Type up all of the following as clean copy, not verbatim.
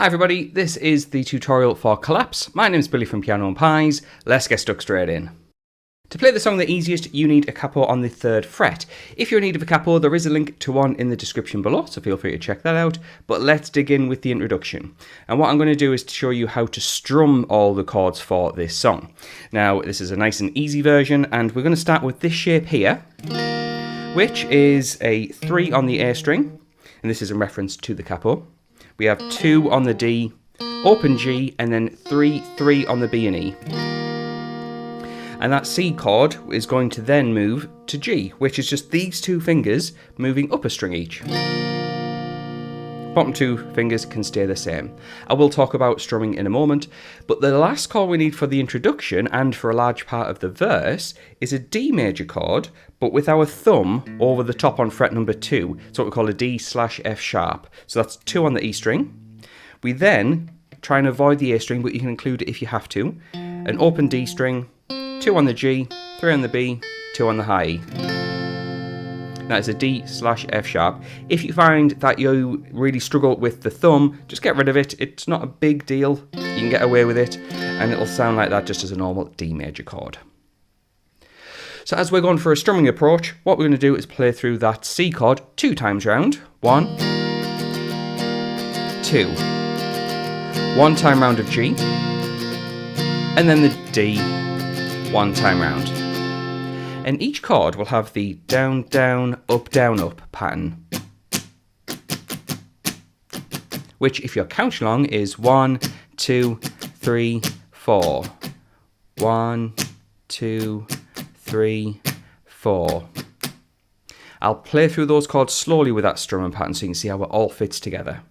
Hi everybody, this is the tutorial for Collapse. My name's Billy from Piano and Pies. Let's get stuck straight in. To play the song the easiest, you need a capo on the 3rd fret. If you're in need of a capo, there is a link to one in the description below, so feel free to check that out. But let's dig in with the introduction. And what I'm going to do is to show you how to strum all the chords for this song. Now, this is a nice and easy version, and we're going to start with this shape here, which is a 3 on the A string, and this is in reference to the capo. We have 2 on the D, open G, and then 3 on the B and E. And that C chord is going to then move to G, which is just these 2 fingers moving up a string each. Bottom 2 fingers can stay the same. I will talk about strumming in a moment, but the last chord we need for the introduction and for a large part of the verse is a D major chord, but with our thumb over the top on fret number 2. It's what we call a D/F sharp. So that's 2 on the E string. We then try and avoid the A string, but you can include it if you have to. An open D string, 2 on the G, 3 on the B, 2 on the high E. That is a D/F sharp. If you find that you really struggle with the thumb, just get rid of it. It's not a big deal. You can get away with it, and it'll sound like that just as a normal D major chord. So as we're going for a strumming approach, what we're going to do is play through that C chord 2 times round. 1, 2. 1 time round of G, and then the D 1 time round. And each chord will have the down, down, up pattern, which if you're counting along is 1, 2, 3, 4. 1, 2, 3, 4. I'll play through those chords slowly with that strumming pattern so you can see how it all fits together.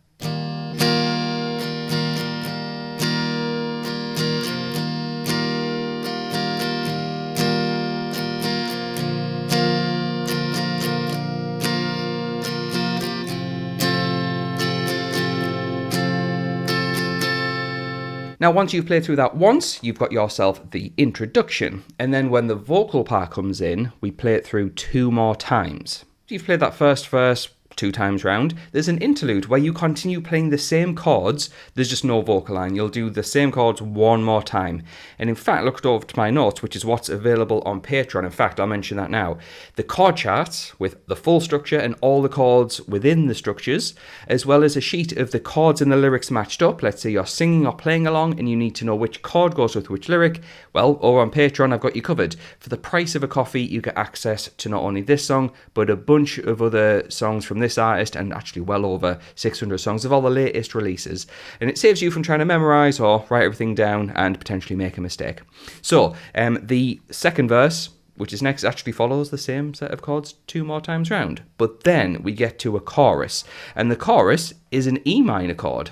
Now, once you've played through that once, you've got yourself the introduction. And then when the vocal part comes in, we play it through 2 more times. You've played that first verse 2 times round. There's an interlude where you continue playing the same chords. There's just no vocal line. You'll do the same chords 1 more time. And in fact, looked over to my notes, which is what's available on Patreon. In fact, I'll mention that now. The chord charts with the full structure and all the chords within the structures, as well as a sheet of the chords and the lyrics matched up. Let's say you're singing or playing along and you need to know which chord goes with which lyric. Well, over on Patreon, I've got you covered. For the price of a coffee, you get access to not only this song, but a bunch of other songs from this artist, and actually well over 600 songs of all the latest releases. And it saves you from trying to memorize or write everything down and potentially make a mistake. So the second verse, which is next, actually follows the same set of chords 2 more times round. But then we get to a chorus, and the chorus is an E minor chord,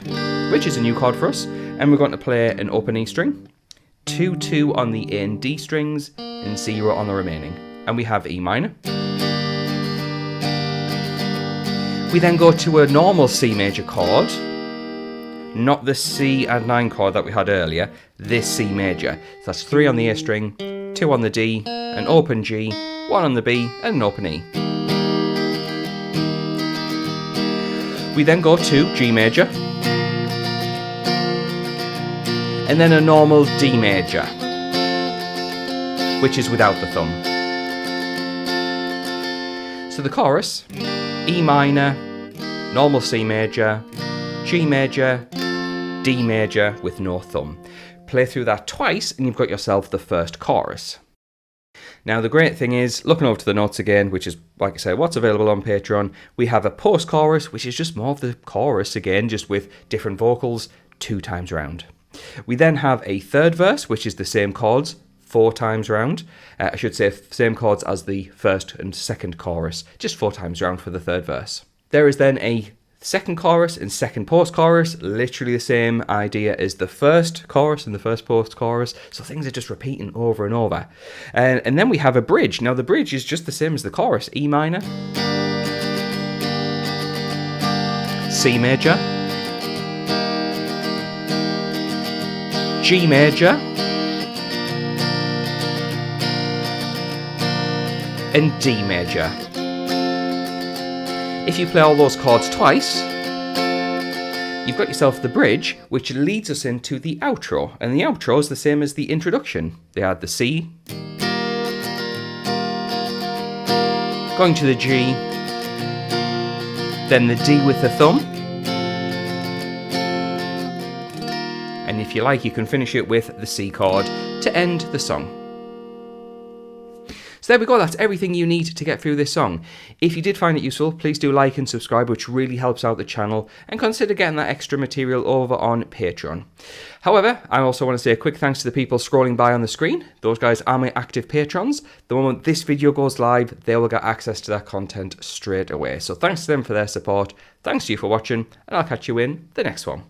which is a new chord for us. And we're going to play an open E string, 2, 2 on the A and D strings, and 0 on the remaining. And we have E minor. We then go to a normal C major chord, not the C and 9 chord that we had earlier, this C major. So that's 3 on the A string, 2 on the D, an open G, 1 on the B, and an open E. We then go to G major, and then a normal D major, which is without the thumb. So the chorus: E minor, normal C major, G major, D major with no thumb. Play through that twice and you've got yourself the first chorus. Now the great thing is, looking over to the notes again, which is, like I say, what's available on Patreon, we have a post-chorus, which is just more of the chorus again, just with different vocals 2 times round. We then have a third verse, which is the same chords 4 times round. I should say same chords as the first and second chorus, just 4 times round for the third verse. There is then a second chorus and second post-chorus, literally the same idea as the first chorus and the first post-chorus, so things are just repeating over and over. And then we have a bridge. Now the bridge is just the same as the chorus: E minor, C major, G major, and D major. If you play all those chords twice, you've got yourself the bridge, which leads us into the outro. And the outro is the same as the introduction. They had the C, going to the G, then the D with the thumb. And if you like, you can finish it with the C chord to end the song. So there we go, that's everything you need to get through this song. If you did find it useful, please do like and subscribe, which really helps out the channel, and consider getting that extra material over on Patreon. However, I also want to say a quick thanks to the people scrolling by on the screen. Those guys are my active patrons. The moment this video goes live, they will get access to that content straight away. So thanks to them for their support, thanks to you for watching, and I'll catch you in the next one.